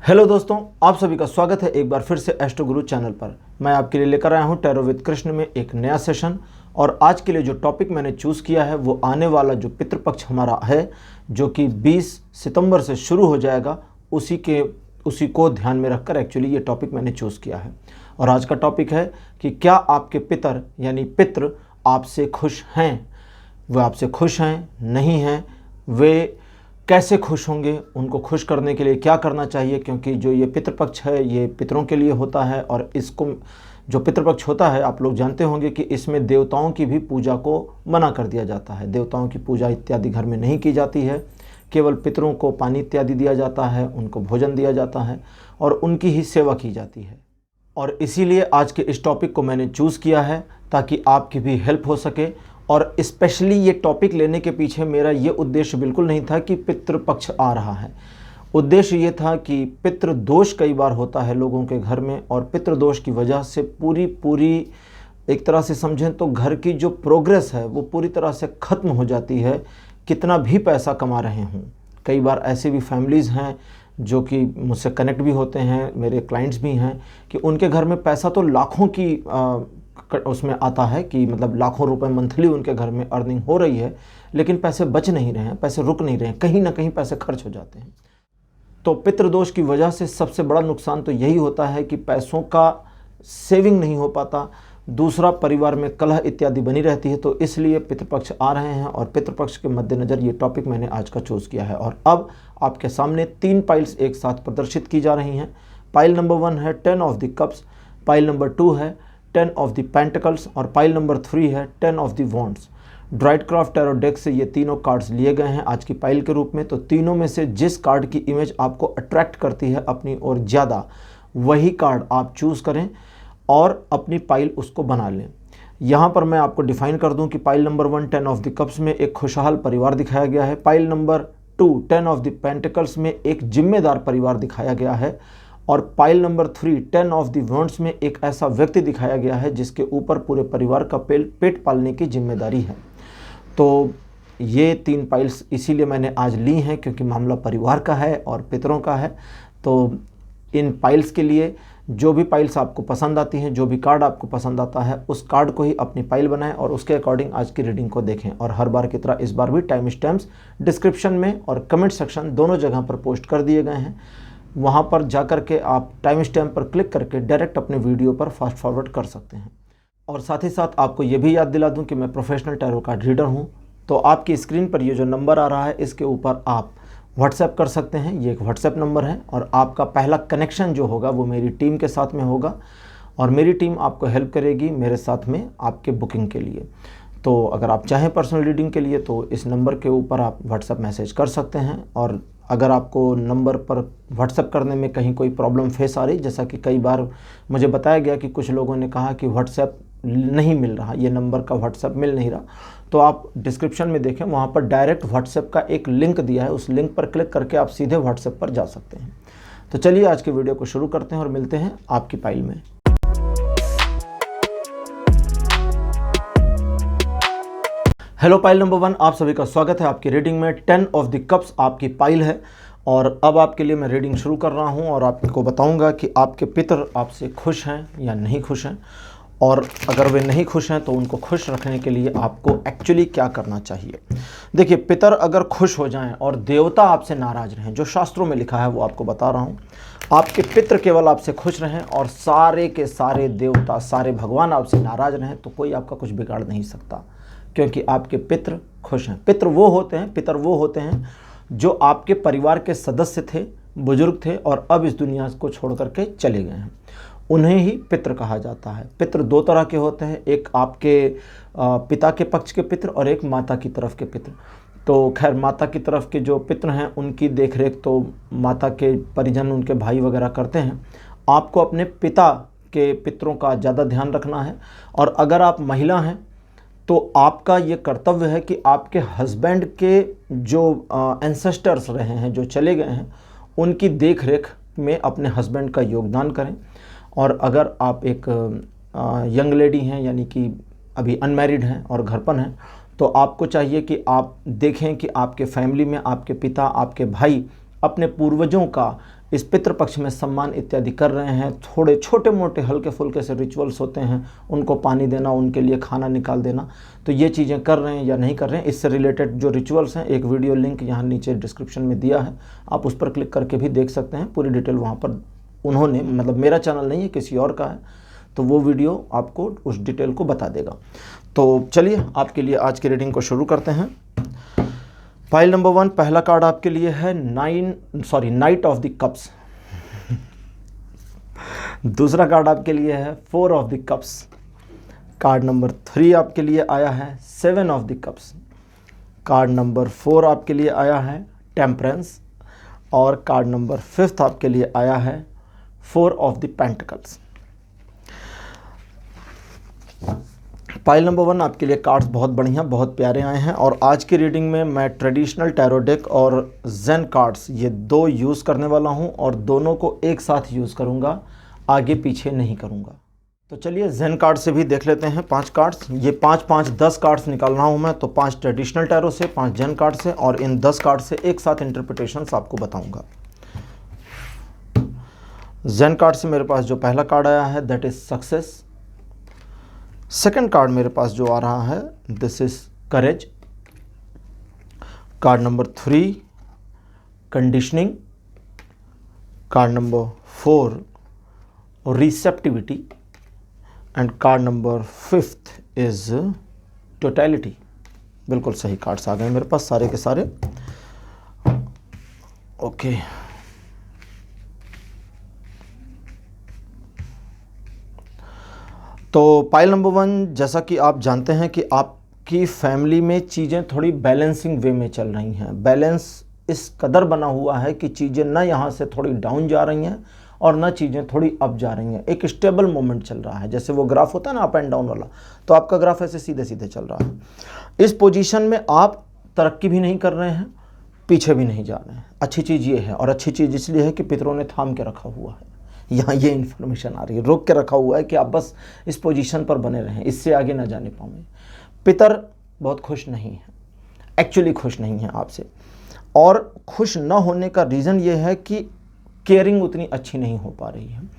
Hello दोस्तों, आप सभी का स्वागत है एक बार फिर से एस्ट्रो गुरु चैनल पर। मैं आपके लिए लेकर आया हूं टैरो विद कृष्ण में एक नया सेशन। और आज के लिए जो टॉपिक मैंने चूज़ किया है वो आने वाला जो पितृपक्ष हमारा है, जो कि 20 सितंबर से शुरू हो जाएगा, उसी को ध्यान में रखकर एक्चुअली ये टॉपिक मैंने चूज़ किया है। और आज का टॉपिक है कि क्या आपके पितर यानी पितृ आपसे खुश हैं, वे आपसे खुश हैं, नहीं हैं, वे कैसे खुश होंगे, उनको खुश करने के लिए क्या करना चाहिए। क्योंकि जो ये पितृपक्ष है ये पितरों के लिए होता है, और इसको जो पितृपक्ष होता है आप लोग जानते होंगे कि इसमें देवताओं की भी पूजा को मना कर दिया जाता है। देवताओं की पूजा इत्यादि घर में नहीं की जाती है, केवल पितरों को पानी इत्यादि दिया जाता है, उनको भोजन दिया जाता है और उनकी ही सेवा की जाती है। और इसीलिए आज के इस टॉपिक को मैंने चूज़ किया है ताकि आपकी भी हेल्प हो सके। और स्पेशली ये टॉपिक लेने के पीछे मेरा ये उद्देश्य बिल्कुल नहीं था कि पितृपक्ष आ रहा है। उद्देश्य ये था कि पितृदोष कई बार होता है लोगों के घर में, और पितृदोष की वजह से पूरी एक तरह से समझें तो घर की जो प्रोग्रेस है वो पूरी तरह से ख़त्म हो जाती है, कितना भी पैसा कमा रहे हों। कई बार ऐसे भी फैमिलीज़ हैं जो कि मुझसे कनेक्ट भी होते हैं, मेरे क्लाइंट्स भी हैं, कि उनके घर में पैसा तो लाखों की उसमें आता है, कि मतलब लाखों रुपए मंथली उनके घर में अर्निंग हो रही है, लेकिन पैसे बच नहीं रहे हैं, पैसे रुक नहीं रहे हैं, कहीं ना कहीं पैसे खर्च हो जाते हैं। तो पितृदोष की वजह से सबसे बड़ा नुकसान तो यही होता है कि पैसों का सेविंग नहीं हो पाता, दूसरा परिवार में कलह इत्यादि बनी रहती है। तो इसलिए पितृपक्ष आ रहे हैं और पितृपक्ष के मद्देनज़र ये टॉपिक मैंने आज का चूज़ किया है। और अब आपके सामने 3 पाइल्स एक साथ प्रदर्शित की जा रही हैं। पाइल नंबर 1 है 10 of the cups, pile number 2 है 10 ऑफ द पेंटिकल्स और पाइल नंबर 3 है 10 of the wands. Druidcraft tarot deck से ये तीनों कार्ड्स लिए गए हैं आज की पाइल के रूप में। तो तीनों में से जिस कार्ड की इमेज आपको अट्रैक्ट करती है अपनी ओर ज़्यादा, वही कार्ड आप चूज़ करें और अपनी पाइल उसको बना लें। यहाँ पर मैं आपको डिफाइन कर दूँ कि pile number 1 10 of the cups में एक खुशहाल परिवार दिखाया गया है। Pile number 2 10 of the pentacles में एक जिम्मेदार परिवार दिखाया गया है। और pile number 3 10 of the wands में एक ऐसा व्यक्ति दिखाया गया है जिसके ऊपर पूरे परिवार का पेट पालने की जिम्मेदारी है। तो ये 3 पाइल्स इसीलिए मैंने आज ली हैं क्योंकि मामला परिवार का है और पितरों का है। तो इन पाइल्स के लिए जो भी पाइल्स आपको पसंद आती हैं, जो भी कार्ड आपको पसंद आता है, उस कार्ड को ही अपनी पाइल बनाएं और उसके अकॉर्डिंग आज की रीडिंग को देखें। और हर बार की तरह इस बार भी टाइम स्टैम्प्स डिस्क्रिप्शन में और कमेंट सेक्शन दोनों जगह पर पोस्ट कर दिए गए हैं। वहाँ पर जाकर के आप टाइम स्टैम्प पर क्लिक करके डायरेक्ट अपने वीडियो पर फास्ट फॉरवर्ड कर सकते हैं। और साथ ही साथ आपको ये भी याद दिला दूं कि मैं प्रोफेशनल टैरो कार्ड रीडर हूं। तो आपकी स्क्रीन पर ये जो नंबर आ रहा है इसके ऊपर आप व्हाट्सएप कर सकते हैं। ये एक व्हाट्सएप नंबर है और आपका पहला कनेक्शन जो होगा वो मेरी टीम के साथ में होगा और मेरी टीम आपको हेल्प करेगी मेरे साथ में आपके बुकिंग के लिए। तो अगर आप चाहें पर्सनल रीडिंग के लिए तो इस नंबर के ऊपर आप व्हाट्सएप मैसेज कर सकते हैं। और अगर आपको नंबर पर व्हाट्सएप करने में कहीं कोई प्रॉब्लम फेस आ रही, जैसा कि कई बार मुझे बताया गया कि कुछ लोगों ने कहा कि व्हाट्सएप नहीं मिल रहा, ये नंबर का व्हाट्सएप मिल नहीं रहा, तो आप डिस्क्रिप्शन में देखें, वहाँ पर डायरेक्ट व्हाट्सएप का एक लिंक दिया है, उस लिंक पर क्लिक करके आप सीधे व्हाट्सएप पर जा सकते हैं। तो चलिए आज के वीडियो को शुरू करते हैं और मिलते हैं आपकी पाइल में। हेलो पाइल नंबर 1, आप सभी का स्वागत है आपकी रीडिंग में। 10 ऑफ द कप्स आपकी पाइल है और अब आपके लिए मैं रीडिंग शुरू कर रहा हूं और आपको बताऊंगा कि आपके पितर आपसे खुश हैं या नहीं खुश हैं, और अगर वे नहीं खुश हैं तो उनको खुश रखने के लिए आपको एक्चुअली क्या करना चाहिए। देखिए, पितर अगर खुश हो जाएं और देवता आपसे नाराज़ रहें, जो शास्त्रों में लिखा है वो आपको बता रहा हूँ। आपके पितर केवल आपसे खुश रहें और सारे के सारे देवता, सारे भगवान आपसे नाराज़ रहें, तो कोई आपका कुछ बिगाड़ नहीं सकता, क्योंकि आपके पितर खुश हैं। पितर वो होते हैं जो आपके परिवार के सदस्य थे, बुजुर्ग थे और अब इस दुनिया को छोड़ करके चले गए हैं, उन्हें ही पितर कहा जाता है। पितर 2 तरह के होते हैं, एक आपके पिता के पक्ष के पितर और एक माता की तरफ के पितर। तो खैर, माता की तरफ के जो पितर हैं उनकी देखरेख तो माता के परिजन, उनके भाई वगैरह करते हैं। आपको अपने पिता के पितरों का ज़्यादा ध्यान रखना है। और अगर आप महिला हैं तो आपका ये कर्तव्य है कि आपके हस्बैंड के जो एंसेस्टर्स रहे हैं, जो चले गए हैं, उनकी देखरेख में अपने हस्बैंड का योगदान करें। और अगर आप एक यंग लेडी हैं, यानी कि अभी अनमैरिड हैं और घर पर हैं, तो आपको चाहिए कि आप देखें कि आपके फैमिली में आपके पिता, आपके भाई अपने पूर्वजों का इस पितृपक्ष में सम्मान इत्यादि कर रहे हैं, थोड़े छोटे मोटे हल्के फुल्के से रिचुअल्स होते हैं, उनको पानी देना, उनके लिए खाना निकाल देना, तो ये चीज़ें कर रहे हैं या नहीं कर रहे हैं, इससे रिलेटेड जो रिचुअल्स हैं एक वीडियो लिंक यहाँ नीचे डिस्क्रिप्शन में दिया है, आप उस पर क्लिक करके भी देख सकते हैं। पूरी डिटेल वहाँ पर उन्होंने, मतलब मेरा चैनल नहीं है, किसी और का है, तो वो वीडियो आपको उस डिटेल को बता देगा। तो चलिए आपके लिए आज की रीडिंग को शुरू करते हैं। पाइल नंबर 1, पहला कार्ड आपके लिए है नाइट ऑफ द कप्स। दूसरा कार्ड आपके लिए है 4 of the cups. Card number 3 आपके लिए आया है 7 of the cups. Card number 4 आपके लिए आया है टेम्परेंस। और कार्ड नंबर 5 आपके लिए आया है 4 of the pentacles. Pile number 1 आपके लिए कार्ड्स बहुत बढ़िया, बहुत प्यारे आए हैं। और आज की रीडिंग में मैं ट्रेडिशनल टैरो डेक और जेन कार्ड्स ये 2 यूज़ करने वाला हूं और दोनों को एक साथ यूज़ करूंगा, आगे पीछे नहीं करूंगा। तो चलिए जेन कार्ड से भी देख लेते हैं 5 कार्ड्स। ये 5-5 10 कार्ड्स निकाल रहा हूं मैं, तो 5 ट्रेडिशनल टैरो से, 5 जेन कार्ड से, और इन 10 कार्ड से एक साथ इंटरप्रिटेशंस आपको बताऊँगा। जेन कार्ड से मेरे पास जो पहला कार्ड आया है that is success. Second card मेरे पास जो आ रहा है this is courage. Card number 3 conditioning. Card number 4 receptivity and card number 5 is totality. बिल्कुल सही कार्ड्स आ गए मेरे पास सारे के सारे। ओके तो पाइल नंबर 1, जैसा कि आप जानते हैं कि आपकी फैमिली में चीज़ें थोड़ी बैलेंसिंग वे में चल रही हैं। बैलेंस इस कदर बना हुआ है कि चीज़ें ना यहाँ से थोड़ी डाउन जा रही हैं और ना चीज़ें थोड़ी अप जा रही हैं। एक स्टेबल मोमेंट चल रहा है, जैसे वो ग्राफ होता है ना अप एंड डाउन वाला, तो आपका ग्राफ ऐसे सीधे सीधे चल रहा है। इस पोजीशन में आप तरक्की भी नहीं कर रहे हैं, पीछे भी नहीं जा रहे हैं। अच्छी चीज़ ये है, और अच्छी चीज़ इसलिए है कि पितरों ने थाम के रखा हुआ है। यहाँ ये इन्फॉर्मेशन आ रही है, रोक के रखा हुआ है कि आप बस इस पोजीशन पर बने रहें, इससे आगे ना जाने पाएंगे। पितर बहुत खुश नहीं है, एक्चुअली खुश नहीं है आपसे। और खुश ना होने का रीज़न ये है कि केयरिंग उतनी अच्छी नहीं हो पा रही है।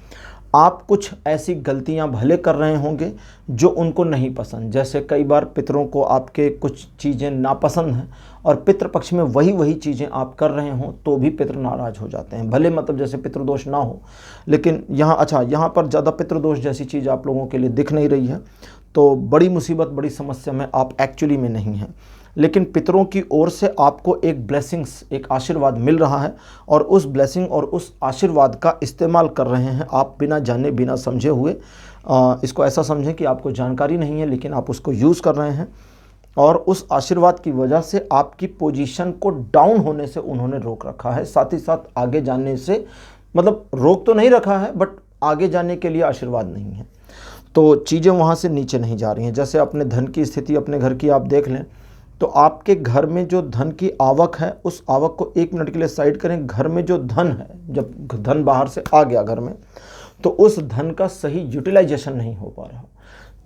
आप कुछ ऐसी गलतियां भले कर रहे होंगे जो उनको नहीं पसंद, जैसे कई बार पितरों को आपके कुछ चीज़ें नापसंद हैं और पितृपक्ष में वही चीज़ें आप कर रहे हों तो भी पितर नाराज़ हो जाते हैं। भले मतलब जैसे पितृदोष ना हो, लेकिन यहाँ पर ज़्यादा पितृदोष जैसी चीज़ आप लोगों के लिए दिख नहीं रही है, तो बड़ी मुसीबत, बड़ी समस्या में आप एक्चुअली में नहीं हैं। लेकिन पितरों की ओर से आपको एक ब्लेसिंग्स, एक आशीर्वाद मिल रहा है और उस ब्लेसिंग और उस आशीर्वाद का इस्तेमाल कर रहे हैं आप बिना जाने बिना समझे हुए। इसको ऐसा समझें कि आपको जानकारी नहीं है लेकिन आप उसको यूज़ कर रहे हैं, और उस आशीर्वाद की वजह से आपकी पोजीशन को डाउन होने से उन्होंने रोक रखा है। साथ ही साथ आगे जाने से, मतलब रोक तो नहीं रखा है बट आगे जाने के लिए आशीर्वाद नहीं है, तो चीज़ें वहाँ से नीचे नहीं जा रही हैं। जैसे अपने धन की स्थिति अपने घर की आप देख लें, तो आपके घर में जो धन की आवक है उस आवक को 1 मिनट के लिए साइड करें। घर में जो धन है, जब धन बाहर से आ गया घर में, तो उस धन का सही यूटिलाइजेशन नहीं हो पा रहा।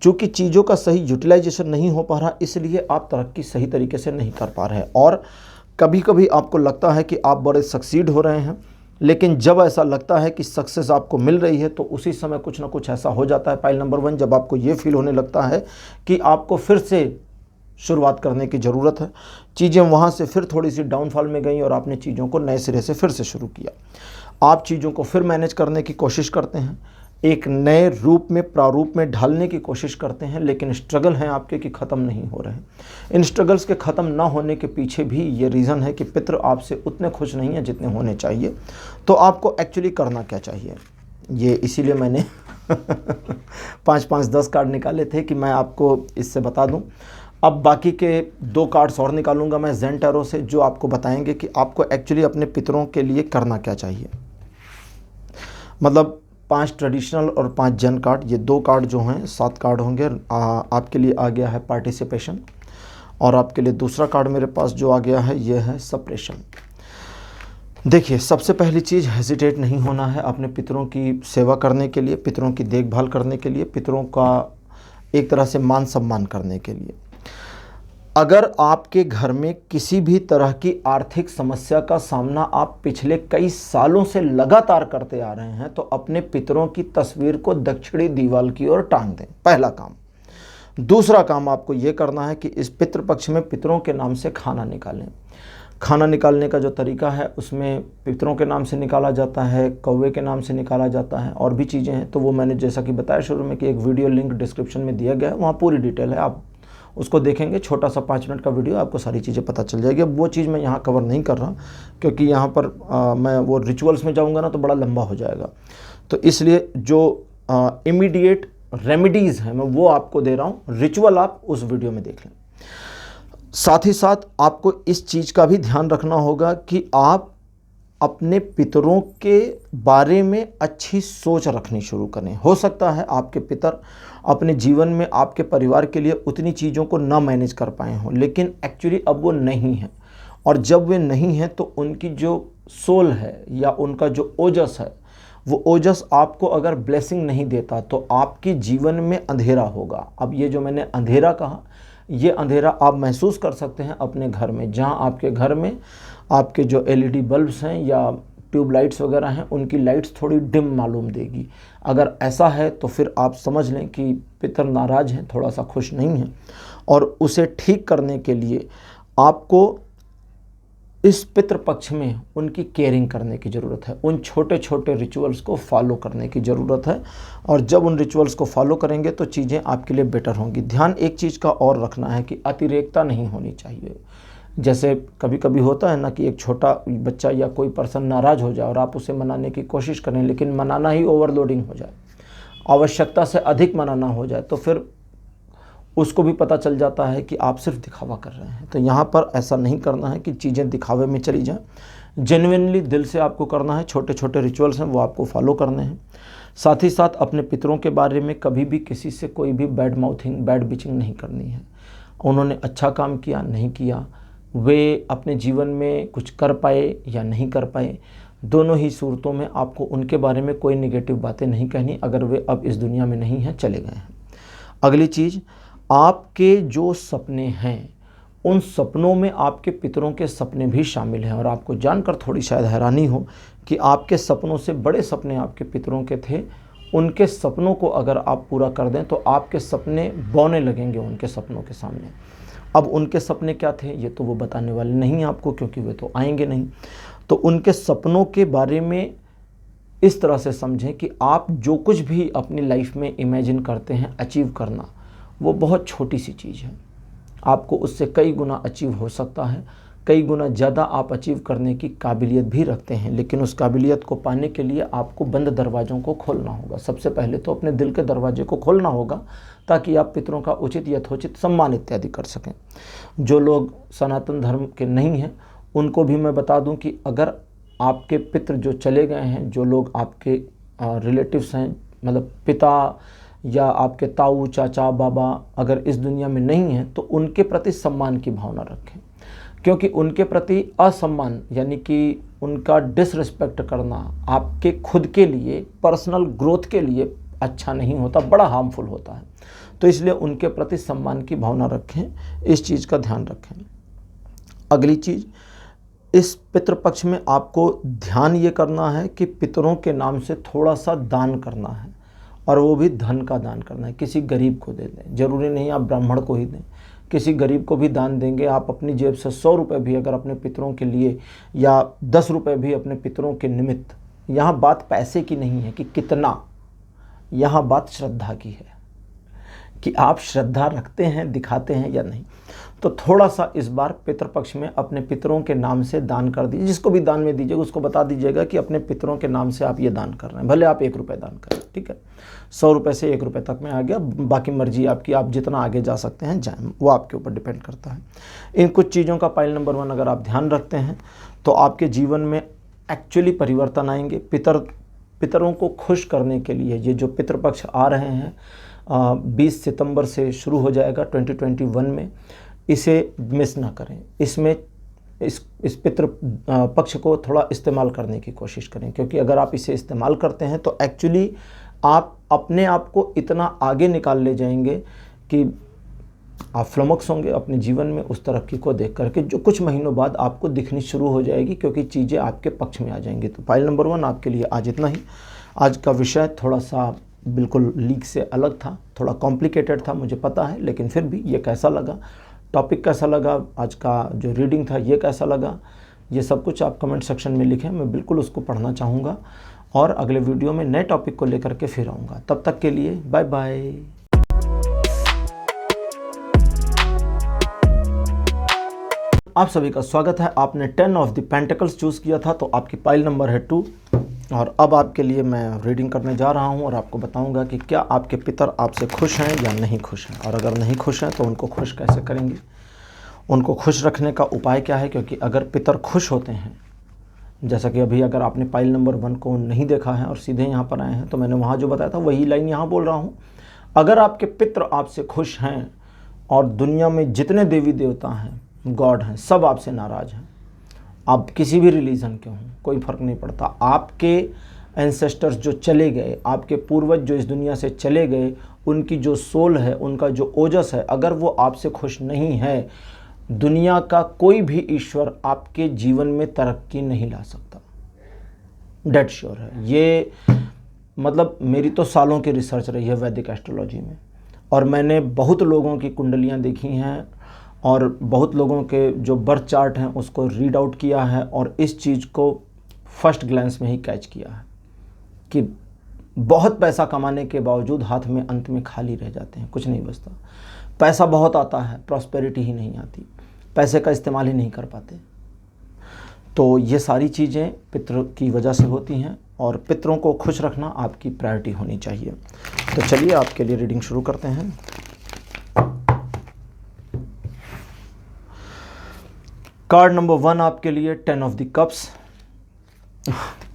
चूँकि चीज़ों का सही यूटिलाइजेशन नहीं हो पा रहा, इसलिए आप तरक्की सही तरीके से नहीं कर पा रहे हैं। और कभी कभी आपको लगता है कि आप बड़े सक्सीड हो रहे हैं, लेकिन जब ऐसा लगता है कि सक्सेस आपको मिल रही है तो उसी समय कुछ ना कुछ ऐसा हो जाता है। पाइल नंबर 1, जब आपको ये फील होने लगता है कि आपको फिर से शुरुआत करने की ज़रूरत है, चीज़ें वहाँ से फिर थोड़ी सी डाउनफॉल में गई और आपने चीज़ों को नए सिरे से फिर से शुरू किया। आप चीज़ों को फिर मैनेज करने की कोशिश करते हैं, एक नए रूप में, प्रारूप में ढालने की कोशिश करते हैं, लेकिन स्ट्रगल हैं आपके कि ख़त्म नहीं हो रहे हैं। इन स्ट्रगल्स के ख़त्म ना होने के पीछे भी ये रीज़न है कि पितृ आपसे उतने खुश नहीं हैं जितने होने चाहिए। तो आपको एक्चुअली करना क्या चाहिए, ये इसीलिए मैंने 5-5 10 कार्ड निकाले थे कि मैं आपको इससे बता दूं। अब बाकी के 2 कार्ड्स और निकालूंगा मैं जेन टैरो से, जो आपको बताएंगे कि आपको एक्चुअली अपने पितरों के लिए करना क्या चाहिए। मतलब 5 ट्रेडिशनल और 5 जेन कार्ड, ये 2 कार्ड जो हैं 7 कार्ड होंगे। आपके लिए आ गया है पार्टिसिपेशन, और आपके लिए दूसरा कार्ड मेरे पास जो आ गया है ये है सप्रेशन। देखिए, सबसे पहली चीज़, हेजिटेट नहीं होना है अपने पितरों की सेवा करने के लिए, पितरों की देखभाल करने के लिए, पितरों का एक तरह से मान सम्मान करने के लिए। अगर आपके घर में किसी भी तरह की आर्थिक समस्या का सामना आप पिछले कई सालों से लगातार करते आ रहे हैं तो अपने पितरों की तस्वीर को दक्षिणी दीवार की ओर टांग दें, पहला काम। दूसरा काम आपको यह करना है कि इस पितृपक्ष में पितरों के नाम से खाना निकालें। खाना निकालने का जो तरीका है उसमें पितरों के नाम से निकाला जाता है, कौवे के नाम से निकाला जाता है, और भी चीज़ें हैं। तो वो मैंने जैसा कि बताया शुरू में कि एक वीडियो लिंक डिस्क्रिप्शन में दिया गया है, वहाँ पूरी डिटेल है, आप उसको देखेंगे। छोटा सा 5 मिनट का वीडियो, आपको सारी चीज़ें पता चल जाएगी। अब वो चीज़ मैं यहाँ कवर नहीं कर रहा क्योंकि यहाँ पर मैं वो रिचुअल्स में जाऊँगा ना तो बड़ा लंबा हो जाएगा। तो इसलिए जो इमीडिएट रेमेडीज़ हैं मैं वो आपको दे रहा हूँ, रिचुअल आप उस वीडियो में देख लें। साथ ही साथ आपको इस चीज़ का भी ध्यान रखना होगा कि आप अपने पितरों के बारे में अच्छी सोच रखनी शुरू करें। हो सकता है आपके पितर अपने जीवन में आपके परिवार के लिए उतनी चीज़ों को ना मैनेज कर पाए हों, लेकिन एक्चुअली अब वो नहीं हैं, और जब वे नहीं हैं तो उनकी जो सोल है या उनका जो ओजस है, वो ओजस आपको अगर ब्लेसिंग नहीं देता तो आपके जीवन में अंधेरा होगा। अब ये जो मैंने अंधेरा कहा, ये अंधेरा आप महसूस कर सकते हैं अपने घर में, जहाँ आपके घर में आपके जो एलईडी बल्ब्स हैं या ट्यूबलाइट्स वगैरह हैं उनकी लाइट्स थोड़ी डिम मालूम देगी। अगर ऐसा है तो फिर आप समझ लें कि पितर नाराज हैं, थोड़ा सा खुश नहीं हैं, और उसे ठीक करने के लिए आपको इस पितृपक्ष में उनकी केयरिंग करने की ज़रूरत है। उन छोटे छोटे रिचुअल्स को फॉलो करने की ज़रूरत है, और जब उन रिचुअल्स को फॉलो करेंगे तो चीज़ें आपके लिए बेटर होंगी। ध्यान एक चीज़ का और रखना है कि अतिरेकता नहीं होनी चाहिए। जैसे कभी कभी होता है ना कि एक छोटा बच्चा या कोई पर्सन नाराज़ हो जाए और आप उसे मनाने की कोशिश करें, लेकिन मनाना ही ओवरलोडिंग हो जाए, आवश्यकता से अधिक मनाना हो जाए, तो फिर उसको भी पता चल जाता है कि आप सिर्फ दिखावा कर रहे हैं। तो यहाँ पर ऐसा नहीं करना है कि चीज़ें दिखावे में चली जाएं। जेन्युइनली दिल से आपको करना है। छोटे छोटे रिचुअल्स हैं वो आपको फॉलो करने हैं। साथ ही साथ अपने पितरों के बारे में कभी भी किसी से कोई भी बैड माउथिंग, बैड बिचिंग नहीं करनी है। उन्होंने अच्छा काम किया, नहीं किया, वे अपने जीवन में कुछ कर पाए या नहीं कर पाए, दोनों ही सूरतों में आपको उनके बारे में कोई नेगेटिव बातें नहीं कहनी अगर वे अब इस दुनिया में नहीं हैं, चले गए हैं। अगली चीज़, आपके जो सपने हैं उन सपनों में आपके पितरों के सपने भी शामिल हैं, और आपको जानकर थोड़ी शायद हैरानी हो कि आपके सपनों से बड़े सपने आपके पितरों के थे। उनके सपनों को अगर आप पूरा कर दें तो आपके सपने बौने लगेंगे उनके सपनों के सामने। अब उनके सपने क्या थे ये तो वो बताने वाले नहीं हैं आपको, क्योंकि वे तो आएंगे नहीं। तो उनके सपनों के बारे में इस तरह से समझें कि आप जो कुछ भी अपनी लाइफ में इमेजिन करते हैं अचीव करना, वो बहुत छोटी सी चीज़ है। आपको उससे कई गुना अचीव हो सकता है, कई गुना ज़्यादा आप अचीव करने की काबिलियत भी रखते हैं, लेकिन उस काबिलियत को पाने के लिए आपको बंद दरवाज़ों को खोलना होगा। सबसे पहले तो अपने दिल के दरवाजे को खोलना होगा ताकि आप पितरों का उचित यथोचित सम्मान इत्यादि कर सकें। जो लोग सनातन धर्म के नहीं हैं उनको भी मैं बता दूं कि अगर आपके पितृ जो चले गए हैं, जो लोग आपके रिलेटिव्स हैं, मतलब पिता या आपके ताऊ, चाचा, बाबा अगर इस दुनिया में नहीं हैं तो उनके प्रति सम्मान की भावना रखें, क्योंकि उनके प्रति असम्मान यानी कि उनका डिसरिस्पेक्ट करना आपके खुद के लिए, पर्सनल ग्रोथ के लिए अच्छा नहीं होता, बड़ा हार्मफुल होता है। तो इसलिए उनके प्रति सम्मान की भावना रखें, इस चीज़ का ध्यान रखें। अगली चीज़, इस पितृपक्ष में आपको ध्यान ये करना है कि पितरों के नाम से थोड़ा सा दान करना है, और वो भी धन का दान करना है। किसी गरीब को दे दें, ज़रूरी नहीं आप ब्राह्मण को ही दें, किसी गरीब को भी दान देंगे आप अपनी जेब से 100 रुपये भी अगर अपने पितरों के लिए, या 10 रुपये भी अपने पितरों के निमित्त। यहाँ बात पैसे की नहीं है कि कितना, यहाँ बात श्रद्धा की है कि आप श्रद्धा रखते हैं, दिखाते हैं या नहीं। तो थोड़ा सा इस बार पितृपक्ष में अपने पितरों के नाम से दान कर दीजिए। जिसको भी दान में दीजिएगा उसको बता दीजिएगा कि अपने पितरों के नाम से आप ये दान कर रहे हैं, भले आप 1 रुपये दान करें, ठीक है। 100 रुपये से 1 रुपये तक में आ गया, बाकी मर्जी आपकी, आप जितना आगे जा सकते हैं जाएं, वो आपके ऊपर डिपेंड करता है। इन कुछ चीज़ों का पाइल नंबर 1 अगर आप ध्यान रखते हैं तो आपके जीवन में एक्चुअली परिवर्तन आएंगे। पितरों को खुश करने के लिए ये जो पितृपक्ष आ रहे हैं 20 सितंबर से शुरू हो जाएगा 2021 में, इसे मिस ना करें। इसमें इस पितृ पक्ष को थोड़ा इस्तेमाल करने की कोशिश करें, क्योंकि अगर आप इसे इस्तेमाल करते हैं तो एक्चुअली आप अपने आप को इतना आगे निकाल ले जाएंगे कि आप फ्लमक्स होंगे अपने जीवन में उस तरक्की को देख करके जो कुछ महीनों बाद आपको दिखनी शुरू हो जाएगी, क्योंकि चीज़ें आपके पक्ष में आ जाएंगी। तो पाइल नंबर 1 आपके लिए आज इतना ही। आज का विषय थोड़ा सा बिल्कुल लीक से अलग था, थोड़ा कॉम्प्लिकेटेड था, मुझे पता है, लेकिन फिर भी ये कैसा लगा, टॉपिक कैसा लगा, आज का जो रीडिंग था ये कैसा लगा, ये सब कुछ आप कमेंट सेक्शन में लिखें। मैं बिल्कुल उसको पढ़ना चाहूँगा और अगले वीडियो में नए टॉपिक को लेकर के फिर आऊँगा। तब तक के लिए बाय बाय। आप सभी का स्वागत है। आपने 10 ऑफ द पेंटिकल्स चूज़ किया था, तो आपकी पाइल नंबर है 2। और अब आपके लिए मैं रीडिंग करने जा रहा हूं और आपको बताऊंगा कि क्या आपके पितर आपसे खुश हैं या नहीं खुश हैं, और अगर नहीं खुश हैं तो उनको खुश कैसे करेंगे, उनको खुश रखने का उपाय क्या है। क्योंकि अगर पितर खुश होते हैं, जैसा कि अभी अगर आपने पाइल नंबर 1 को नहीं देखा है और सीधे यहाँ पर आए हैं, तो मैंने वहाँ जो बताया था वही लाइन यहाँ बोल रहा हूँ। अगर आपके पितर आपसे खुश हैं और दुनिया में जितने देवी देवता हैं, गॉड हैं, सब आपसे नाराज़ हैं, आप किसी भी रिलीजन के हों, कोई फ़र्क नहीं पड़ता, आपके एंसेस्टर्स जो चले गए, आपके पूर्वज जो इस दुनिया से चले गए, उनकी जो सोल है, उनका जो ओजस है, अगर वो आपसे खुश नहीं है, दुनिया का कोई भी ईश्वर आपके जीवन में तरक्की नहीं ला सकता। डेड श्योर है ये। मतलब मेरी तो सालों की रिसर्च रही है वैदिक एस्ट्रोलॉजी में, और मैंने बहुत लोगों की कुंडलियाँ देखी हैं और बहुत लोगों के जो बर्थ चार्ट हैं उसको रीड आउट किया है, और इस चीज़ को फर्स्ट ग्लैंस में ही कैच किया है कि बहुत पैसा कमाने के बावजूद हाथ में अंत में खाली रह जाते हैं, कुछ नहीं बचता। पैसा बहुत आता है, प्रॉस्पेरिटी ही नहीं आती, पैसे का इस्तेमाल ही नहीं कर पाते। तो ये सारी चीज़ें पितरों की वजह से होती हैं, और पितरों को खुश रखना आपकी प्रायोरिटी होनी चाहिए। तो चलिए आपके लिए रीडिंग शुरू करते हैं। कार्ड नंबर 1 आपके लिए 10 of the cups.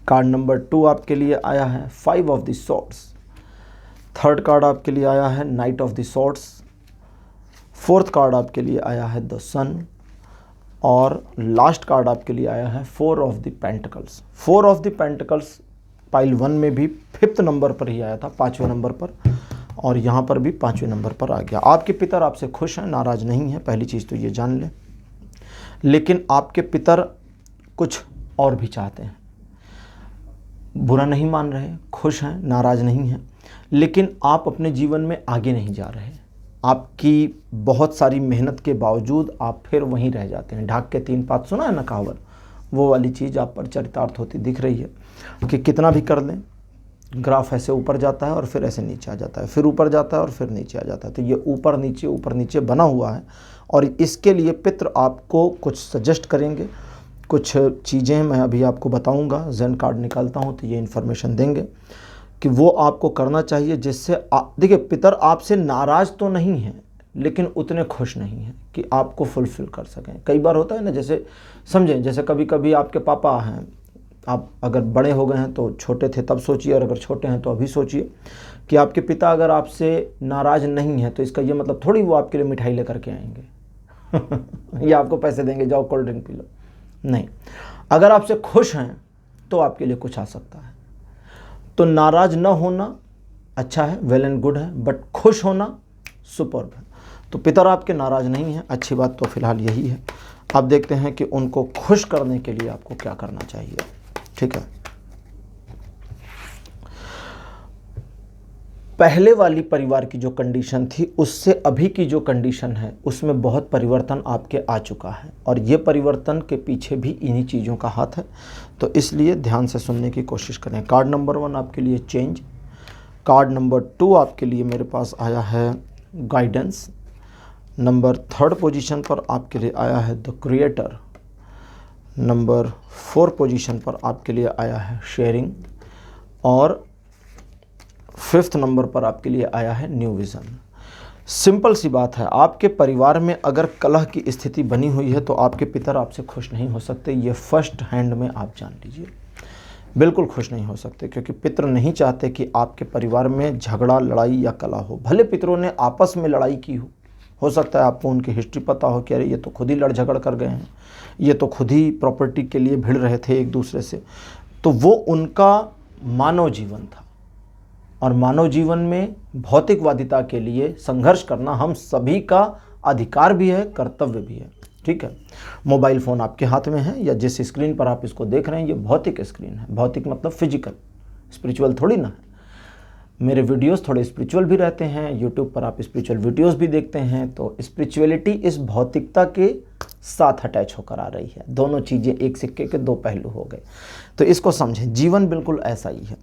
Card number 2 आपके लिए आया है 5 of the swords. Third card आपके लिए आया है night of the swords. Fourth card आपके लिए आया है द सन, और लास्ट कार्ड आपके लिए आया है 4 of the pentacles. 4 of the pentacles pile 1 में भी 5th नंबर पर ही आया था, 5वें नंबर पर, और यहाँ पर भी 5वें नंबर पर आ गया। आपके पितर आपसे खुश हैं, नाराज़ नहीं हैं, पहली चीज़ तो ये जान लें। लेकिन आपके पितर कुछ और भी चाहते हैं, बुरा नहीं मान रहे, खुश हैं, नाराज़ नहीं हैं, लेकिन आप अपने जीवन में आगे नहीं जा रहे। आपकी बहुत सारी मेहनत के बावजूद आप फिर वहीं रह जाते हैं। ढाक के 3 पात सुना है ना कहावत, वो वाली चीज़ आप पर चरितार्थ होती दिख रही है कि कितना भी कर लें, ग्राफ ऐसे ऊपर जाता है और फिर ऐसे नीचे आ जाता है, फिर ऊपर जाता है और फिर नीचे आ जाता है। तो ये ऊपर नीचे बना हुआ है, और इसके लिए पितर आपको कुछ सजेस्ट करेंगे, कुछ चीज़ें मैं अभी आपको बताऊंगा। ज़ेन कार्ड निकालता हूं तो ये इन्फॉर्मेशन देंगे कि वो आपको करना चाहिए, जिससे देखिए पितर आपसे नाराज़ तो नहीं हैं, लेकिन उतने खुश नहीं हैं कि आपको फुलफ़िल कर सकें। कई बार होता है ना, जैसे समझें, जैसे कभी कभी आपके पापा हैं, आप अगर बड़े हो गए हैं तो छोटे थे तब सोचिए, और अगर छोटे हैं तो अभी सोचिए कि आपके पिता अगर आपसे नाराज़ नहीं है, तो इसका ये मतलब थोड़ी वो आपके लिए मिठाई लेकर के आएंगे या आपको पैसे देंगे जाओ कोल्ड ड्रिंक पी लो, नहीं। अगर आपसे खुश हैं तो आपके लिए कुछ आ सकता है। तो नाराज़ न होना अच्छा है, वेल एंड गुड है, बट खुश होना सुपर्ब है। तो पितर आपके नाराज़ नहीं हैं, अच्छी बात तो फिलहाल यही है। अब देखते हैं कि उनको खुश करने के लिए आपको क्या करना चाहिए। ठीक है, पहले वाली परिवार की जो कंडीशन थी उससे अभी की जो कंडीशन है उसमें बहुत परिवर्तन आपके आ चुका है, और ये परिवर्तन के पीछे भी इन्हीं चीज़ों का हाथ है। तो इसलिए ध्यान से सुनने की कोशिश करें। कार्ड नंबर 1 आपके लिए चेंज। कार्ड नंबर 2 आपके लिए मेरे पास आया है गाइडेंस। नंबर 3rd पोजीशन पर आपके लिए आया है द क्रिएटर। नंबर 4 पोजीशन पर आपके लिए आया है शेयरिंग, और 5th नंबर पर आपके लिए आया है न्यू विज़न। सिंपल सी बात है, आपके परिवार में अगर कलह की स्थिति बनी हुई है तो आपके पितर आपसे खुश नहीं हो सकते। ये फर्स्ट हैंड में आप जान लीजिए, बिल्कुल खुश नहीं हो सकते, क्योंकि पितर नहीं चाहते कि आपके परिवार में झगड़ा, लड़ाई या कलह हो। भले पितरों ने आपस में लड़ाई की हो सकता है आपको उनकी हिस्ट्री पता हो कि अरे ये तो खुद ही लड़ झगड़ कर गए हैं, ये तो खुद ही प्रॉपर्टी के लिए भिड़ रहे थे एक दूसरे से। तो वो उनका मानव जीवन था, और मानव जीवन में भौतिकवादिता के लिए संघर्ष करना हम सभी का अधिकार भी है, कर्तव्य भी है। ठीक है, मोबाइल फ़ोन आपके हाथ में है या जिस स्क्रीन पर आप इसको देख रहे हैं, ये भौतिक स्क्रीन है। भौतिक मतलब फिजिकल, स्पिरिचुअल थोड़ी ना है। मेरे वीडियोस थोड़े स्पिरिचुअल भी रहते हैं, यूट्यूब पर आप स्पिरिचुअल वीडियोस भी देखते हैं, तो स्पिरिचुअलिटी इस भौतिकता के साथ अटैच होकर आ रही है। दोनों चीज़ें एक सिक्के के दो पहलू हो गए। तो इसको समझें, जीवन बिल्कुल ऐसा ही है।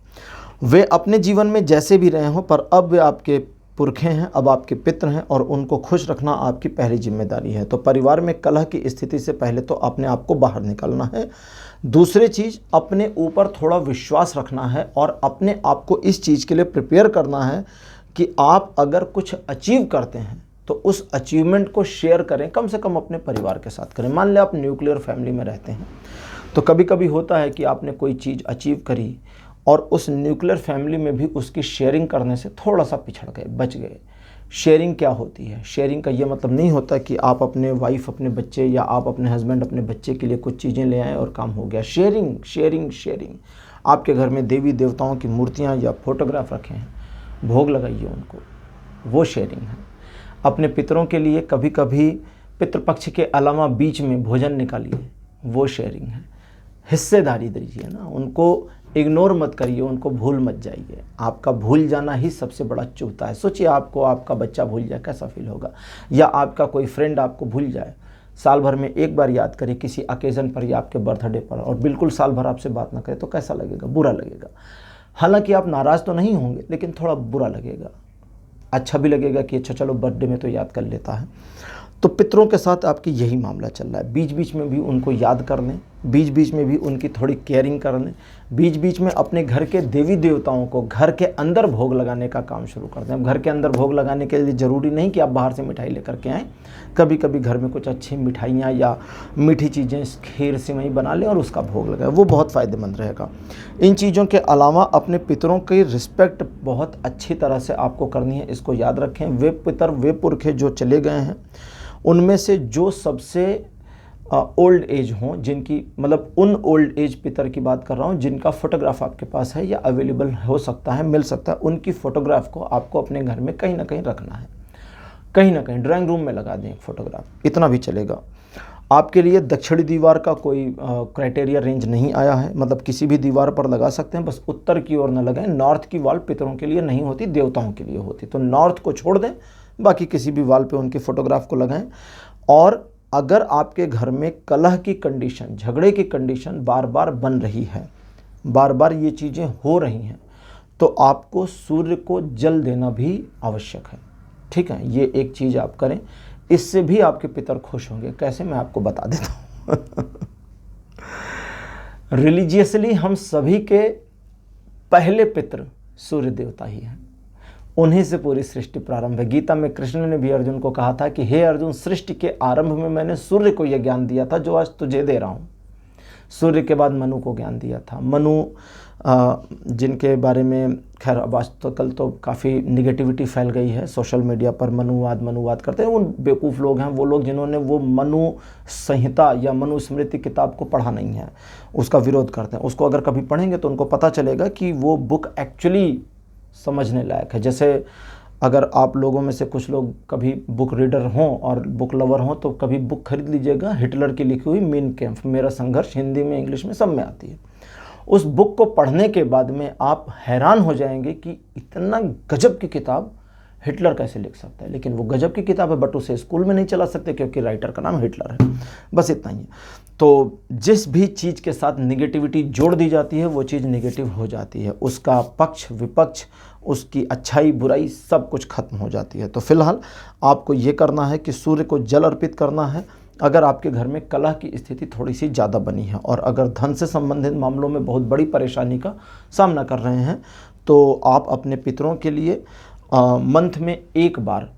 वे अपने जीवन में जैसे भी रहे हों, पर अब वे आपके पुरखे हैं, अब आपके पितृ हैं, और उनको खुश रखना आपकी पहली जिम्मेदारी है। तो परिवार में कलह की स्थिति से पहले तो अपने आप को बाहर निकालना है। दूसरी चीज़, अपने ऊपर थोड़ा विश्वास रखना है और अपने आप को इस चीज़ के लिए प्रिपेयर करना है कि आप अगर कुछ अचीव करते हैं तो उस अचीवमेंट को शेयर करें, कम से कम अपने परिवार के साथ करें। मान लें आप न्यूक्लियर फैमिली में रहते हैं, तो कभी कभी होता है कि आपने कोई चीज़ अचीव करी और उस न्यूक्लियर फैमिली में भी उसकी शेयरिंग करने से थोड़ा सा पिछड़ गए, बच गए। शेयरिंग क्या होती है? शेयरिंग का ये मतलब नहीं होता कि आप अपने वाइफ, अपने बच्चे, या आप अपने हस्बैंड अपने बच्चे के लिए कुछ चीज़ें ले आए और काम हो गया। Sharing sharing sharing. आपके घर में देवी देवताओं की मूर्तियाँ या फोटोग्राफ रखे हैं, भोग लगाइए उनको, वो शेयरिंग है। अपने पितरों के लिए कभी कभी पितृपक्ष के अलावा बीच में भोजन निकालिए, वो शेयरिंग है। हिस्सेदारी दीजिए ना, उनको इग्नोर मत करिए, उनको भूल मत जाइए। आपका भूल जाना ही सबसे बड़ा चुभता है। सोचिए, आपको आपका बच्चा भूल जाए, कैसा फील होगा? या आपका कोई फ्रेंड आपको भूल जाए, साल भर में एक बार याद करे किसी ओकेज़न पर या आपके बर्थडे पर, और बिल्कुल साल भर आपसे बात ना करे, तो कैसा लगेगा? बुरा लगेगा। हालांकि आप नाराज़ तो नहीं होंगे, लेकिन थोड़ा बुरा लगेगा। अच्छा भी लगेगा कि अच्छा चलो बर्थडे में तो याद कर लेता है। तो पितरों के साथ आपकी यही मामला चल रहा है। बीच बीच में भी उनको याद कर लें, बीच बीच में भी उनकी थोड़ी केयरिंग कर लें, बीच बीच में अपने घर के देवी देवताओं को घर के अंदर भोग लगाने का काम शुरू कर दें। अब घर के अंदर भोग लगाने के लिए ज़रूरी नहीं कि आप बाहर से मिठाई लेकर के आएँ। कभी कभी घर में कुछ अच्छी मिठाइयाँ या मीठी चीज़ें, खीर सेवई बना लें और उसका भोग लगाएं, वो बहुत फ़ायदेमंद रहेगा। इन चीज़ों के अलावा अपने पितरों की रिस्पेक्ट बहुत अच्छी तरह से आपको करनी है, इसको याद रखें। वे पितर, वे पुरखे जो चले गए हैं, उनमें से जो सबसे ओल्ड एज हों, जिनकी मतलब उन ओल्ड एज पितर की बात कर रहा हूँ जिनका फ़ोटोग्राफ आपके पास है या अवेलेबल हो सकता है, मिल सकता है, उनकी फ़ोटोग्राफ को आपको अपने घर में कहीं ना कहीं रखना है। कहीं ना कहीं ड्राइंग रूम में लगा दें फ़ोटोग्राफ, इतना भी चलेगा। आपके लिए दक्षिणी दीवार का कोई क्राइटेरिया रेंज नहीं आया है, मतलब किसी भी दीवार पर लगा सकते हैं, बस उत्तर की ओर न लगाएं। नॉर्थ की वॉल पितरों के लिए नहीं होती, देवताओं के लिए होती, तो नॉर्थ को छोड़ दें, बाकी किसी भी वॉल पे उनकी फ़ोटोग्राफ को लगाएं। और अगर आपके घर में कलह की कंडीशन, झगड़े की कंडीशन बार बार बन रही है, बार बार ये चीज़ें हो रही हैं, तो आपको सूर्य को जल देना भी आवश्यक है। ठीक है, ये एक चीज़ आप करें, इससे भी आपके पितर खुश होंगे। कैसे, मैं आपको बता देता हूँ। रिलीजियसली हम सभी के पहले पितर सूर्य देवता ही हैं, उन्हीं से पूरी सृष्टि प्रारंभ है। गीता में कृष्ण ने भी अर्जुन को कहा था कि हे अर्जुन, सृष्टि के आरंभ में मैंने सूर्य को यह ज्ञान दिया था जो आज तुझे दे रहा हूँ। सूर्य के बाद मनु को ज्ञान दिया था। मनु जिनके बारे में खैर अब आजकल तो काफ़ी निगेटिविटी फैल गई है सोशल मीडिया पर, मनुवाद करते हैं। उन बेवकूफ़ लोग हैं वो लोग जिन्होंने वो मनु संहिता या मनु स्मृति किताब को पढ़ा नहीं है, उसका विरोध करते हैं। उसको अगर कभी पढ़ेंगे तो उनको पता चलेगा कि वो बुक एक्चुअली समझने लायक है। जैसे अगर आप लोगों में से कुछ लोग कभी बुक रीडर हों और बुक लवर हों तो कभी बुक खरीद लीजिएगा, हिटलर की लिखी हुई मेन कैंप, मेरा संघर्ष, हिंदी में इंग्लिश में सब में आती है। उस बुक को पढ़ने के बाद में आप हैरान हो जाएंगे कि इतना गजब की किताब हिटलर कैसे लिख सकता है। लेकिन वो गजब की किताब है, बट उसे स्कूल में नहीं चला सकते क्योंकि राइटर का नाम हिटलर है। बस इतना ही है। तो जिस भी चीज़ के साथ निगेटिविटी जोड़ दी जाती है वो चीज़ निगेटिव हो जाती है, उसका पक्ष विपक्ष, उसकी अच्छाई बुराई सब कुछ खत्म हो जाती है। तो फिलहाल आपको ये करना है कि सूर्य को जल अर्पित करना है। अगर आपके घर में कलह की स्थिति थोड़ी सी ज़्यादा बनी है और अगर धन से संबंधित मामलों में बहुत बड़ी परेशानी का सामना कर रहे हैं, तो आप अपने पितरों के लिए मंथ में एक बार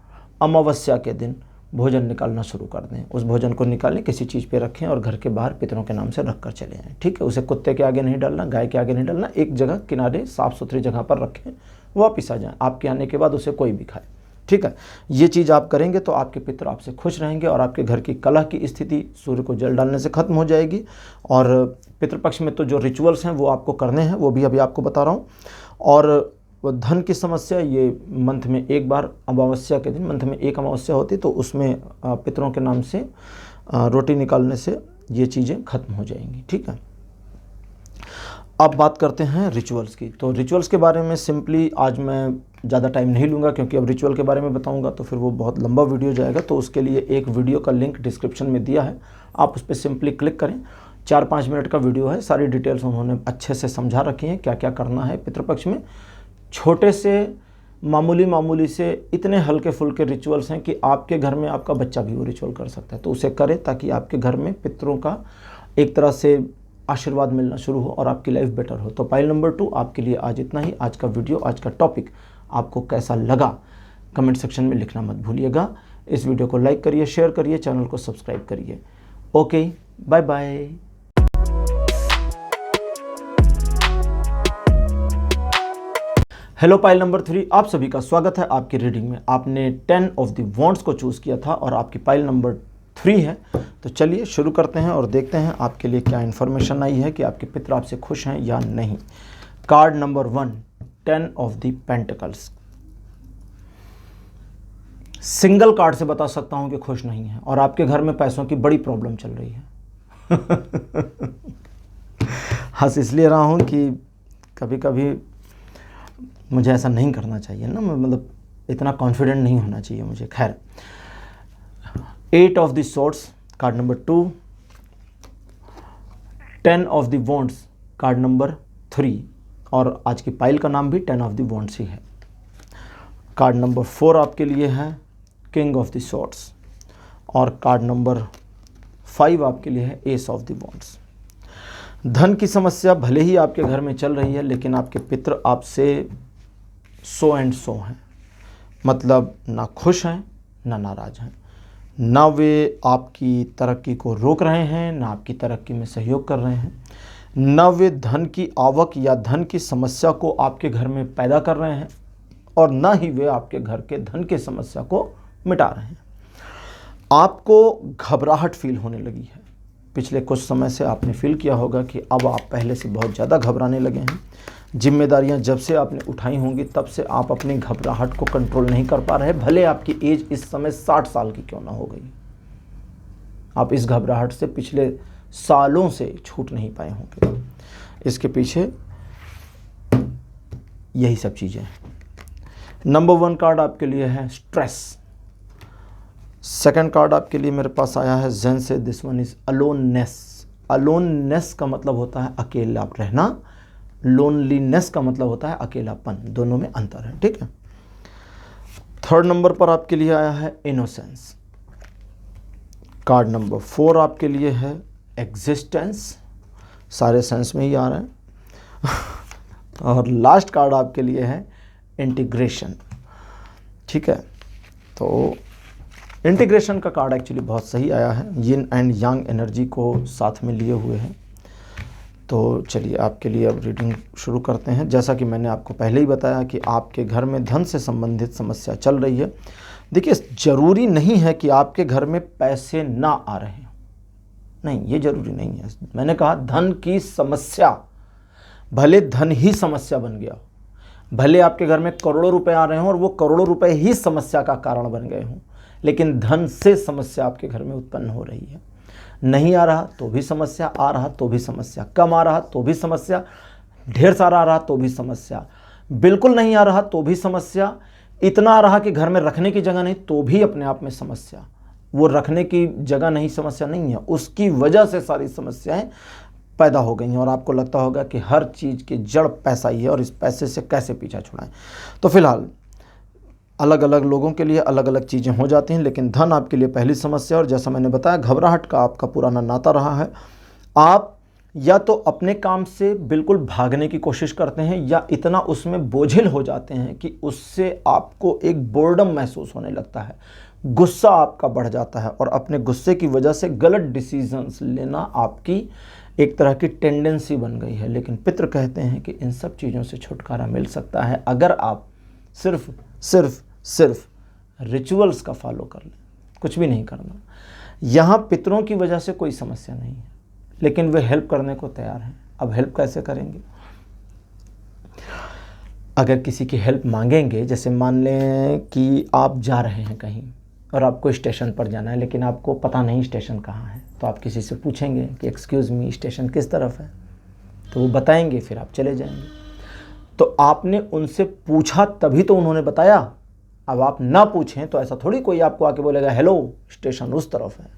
अमावस्या के दिन भोजन निकालना शुरू कर दें। उस भोजन को निकालें, किसी चीज़ पे रखें और घर के बाहर पितरों के नाम से रख कर चले आएँ। ठीक है, उसे कुत्ते के आगे नहीं डालना, गाय के आगे नहीं डालना, एक जगह किनारे साफ़ सुथरी जगह पर रखें, वापिस आ जाएँ। आपके आने के बाद उसे कोई भी खाए। ठीक है, ये चीज़ आप करेंगे तो आपके पितर आपसे खुश रहेंगे और आपके घर की कलह की स्थिति सूर्य को जल डालने से खत्म हो जाएगी। और पितृपक्ष में तो जो रिचुअल्स हैं वो आपको करने हैं, वो भी अभी आपको बता रहा हूँ। और वो धन की समस्या ये मंथ में एक बार, अमावस्या के दिन मंथ में एक अमावस्या होती, तो उसमें पितरों के नाम से रोटी निकालने से ये चीज़ें खत्म हो जाएंगी। ठीक है, अब बात करते हैं रिचुअल्स की। तो रिचुअल्स के बारे में सिंपली आज मैं ज़्यादा टाइम नहीं लूँगा, क्योंकि अब रिचुअल के बारे में बताऊँगा तो फिर वो बहुत लंबा वीडियो जाएगा। तो उसके लिए एक वीडियो का लिंक डिस्क्रिप्शन में दिया है, आप उस पर सिंपली क्लिक करें। 4-5 मिनट का वीडियो है, सारी डिटेल्स उन्होंने अच्छे से समझा रखी हैं, क्या क्या करना है पितृपक्ष में। छोटे से मामूली से इतने हल्के फुल्के रिचुअल्स हैं कि आपके घर में आपका बच्चा भी वो रिचुअल कर सकता है। तो उसे करें ताकि आपके घर में पितरों का एक तरह से आशीर्वाद मिलना शुरू हो और आपकी लाइफ बेटर हो। तो पाइल नंबर 2 आपके लिए आज इतना ही। आज का वीडियो, आज का टॉपिक आपको कैसा लगा कमेंट सेक्शन में लिखना मत भूलिएगा। इस वीडियो को लाइक करिए, शेयर करिए, चैनल को सब्सक्राइब करिए। Okay, bye bye. Hello pile number 3, आप सभी का स्वागत है आपकी रीडिंग में। आपने 10 ऑफ द वॉन्ड्स को चूज़ किया था और आपकी पाइल नंबर 3 है। तो चलिए शुरू करते हैं और देखते हैं आपके लिए क्या इन्फॉर्मेशन आई है कि आपके पितर आपसे खुश हैं या नहीं। Card number 1, 10 of the pentacles. Single card से बता सकता हूं कि खुश नहीं है और आपके घर में पैसों की बड़ी प्रॉब्लम चल रही है। हंस इसलिए रहा हूं कि कभी कभी मुझे ऐसा नहीं करना चाहिए ना, मतलब इतना कॉन्फिडेंट नहीं होना चाहिए मुझे। खैर, 8 of the swords card number 2, 10 of the wands card number 3 और आज की पाइल का नाम भी 10 ऑफ द वॉन्ड्स ही है। कार्ड नंबर 4 आपके लिए है किंग ऑफ द स्वॉर्ड्स और कार्ड नंबर 5 आपके लिए है एस ऑफ द वॉन्ड्स। धन की समस्या भले ही आपके घर में चल रही है, लेकिन आपके पितर आपसे सो एंड सो हैं, मतलब ना खुश हैं ना नाराज हैं। ना वे आपकी तरक्की को रोक रहे हैं, ना आपकी तरक्की में सहयोग कर रहे हैं। ना वे धन की आवक या धन की समस्या को आपके घर में पैदा कर रहे हैं और ना ही वे आपके घर के धन की समस्या को मिटा रहे हैं। आपको घबराहट फील होने लगी है। पिछले कुछ समय से आपने फील किया होगा कि अब आप पहले से बहुत ज़्यादा घबराने लगे हैं। जिम्मेदारियां जब से आपने उठाई होंगी तब से आप अपनी घबराहट को कंट्रोल नहीं कर पा रहे, भले आपकी एज इस समय 60 साल की क्यों ना हो गई। आप इस घबराहट से पिछले सालों से छूट नहीं पाए होंगे। इसके पीछे यही सब चीज़ें हैं। नंबर 1 कार्ड आपके लिए है स्ट्रेस। सेकंड कार्ड आपके लिए मेरे पास आया है जेन से, this one is aloneness. Aloneness का मतलब होता है अकेला रहना, लोनलीनेस का मतलब होता है अकेलापन, दोनों में अंतर है। ठीक है। थर्ड नंबर पर आपके लिए आया है इनोसेंस। कार्ड नंबर 4 आपके लिए है एग्जिस्टेंस, सारे सेंस में ही आ रहे हैं। और लास्ट कार्ड आपके लिए है इंटीग्रेशन। ठीक है, तो इंटीग्रेशन का कार्ड एक्चुअली बहुत सही आया है, यिन एंड यांग एनर्जी को साथ में लिए हुए हैं। तो चलिए आपके लिए अब रीडिंग शुरू करते हैं। जैसा कि मैंने आपको पहले ही बताया कि आपके घर में धन से संबंधित समस्या चल रही है। देखिए, ज़रूरी नहीं है कि आपके घर में पैसे ना आ रहे हों, नहीं, ये ज़रूरी नहीं है। मैंने कहा धन की समस्या, भले धन ही समस्या बन गया हो, भले आपके घर में करोड़ों रुपए आ रहे हों और वो करोड़ों रुपए ही समस्या का कारण बन गए हों, लेकिन धन से समस्या आपके घर में उत्पन्न हो रही है। नहीं आ रहा तो भी समस्या, आ रहा तो भी समस्या, कम आ रहा तो भी समस्या, ढेर सारा आ रहा तो भी समस्या, बिल्कुल नहीं आ रहा तो भी समस्या, इतना आ रहा कि घर में रखने की जगह नहीं तो भी अपने आप में समस्या। वो रखने की जगह नहीं समस्या नहीं है, उसकी वजह से सारी समस्याएं पैदा हो गई हैं और आपको लगता होगा कि हर चीज़ की जड़ पैसा ही है और इस पैसे से कैसे पीछा छुड़ाएं। तो फिलहाल अलग अलग लोगों के लिए अलग अलग चीज़ें हो जाती हैं, लेकिन धन आपके लिए पहली समस्या। और जैसा मैंने बताया, घबराहट का आपका पुराना नाता रहा है। आप या तो अपने काम से बिल्कुल भागने की कोशिश करते हैं या इतना उसमें बोझिल हो जाते हैं कि उससे आपको एक बोर्डम महसूस होने लगता है, गुस्सा आपका बढ़ जाता है और अपने गुस्से की वजह से गलत डिसीजंस लेना आपकी एक तरह की टेंडेंसी बन गई है। लेकिन पितर कहते हैं कि इन सब चीज़ों से छुटकारा मिल सकता है अगर आप सिर्फ रिचुअल्स का फॉलो कर लें, कुछ भी नहीं करना। यहाँ पितरों की वजह से कोई समस्या नहीं है, लेकिन वे हेल्प करने को तैयार हैं। अब हेल्प कैसे करेंगे? अगर किसी की हेल्प मांगेंगे, जैसे मान लें कि आप जा रहे हैं कहीं और आपको स्टेशन पर जाना है, लेकिन आपको पता नहीं स्टेशन कहाँ है, तो आप किसी से पूछेंगे कि एक्सक्यूज़ मी, स्टेशन किस तरफ है, तो वो बताएंगे, फिर आप चले जाएंगे। तो आपने उनसे पूछा तभी तो उन्होंने बताया। अब आप ना पूछें तो ऐसा थोड़ी कोई आपको आके बोलेगा हेलो स्टेशन उस तरफ है,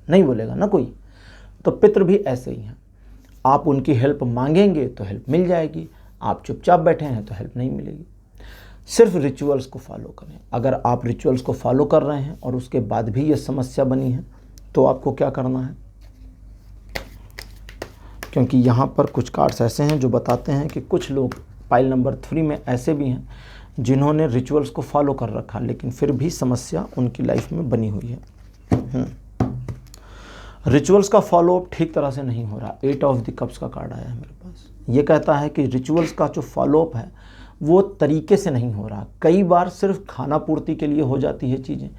नहीं बोलेगा ना कोई। तो पितृ भी ऐसे ही हैं, आप उनकी हेल्प मांगेंगे तो हेल्प मिल जाएगी, आप चुपचाप बैठे हैं तो हेल्प नहीं मिलेगी। सिर्फ रिचुअल्स को फॉलो करें। अगर आप रिचुअल्स को फॉलो कर रहे हैं और उसके बाद भी ये समस्या बनी है तो आपको क्या करना है, क्योंकि यहाँ पर कुछ कार्ड्स ऐसे हैं जो बताते हैं कि कुछ लोग पाइल नंबर 3 में ऐसे भी हैं जिन्होंने रिचुअल्स को फॉलो कर रखा लेकिन फिर भी समस्या उनकी लाइफ में बनी हुई है। रिचुअल्स का फॉलोअप ठीक तरह से नहीं हो रहा। 8 ऑफ द कप्स का कार्ड आया है मेरे पास। ये कहता है कि रिचुअल्स का जो फॉलोअप है वो तरीके से नहीं हो रहा। कई बार सिर्फ खाना पूर्ति के लिए हो जाती है चीज़ें,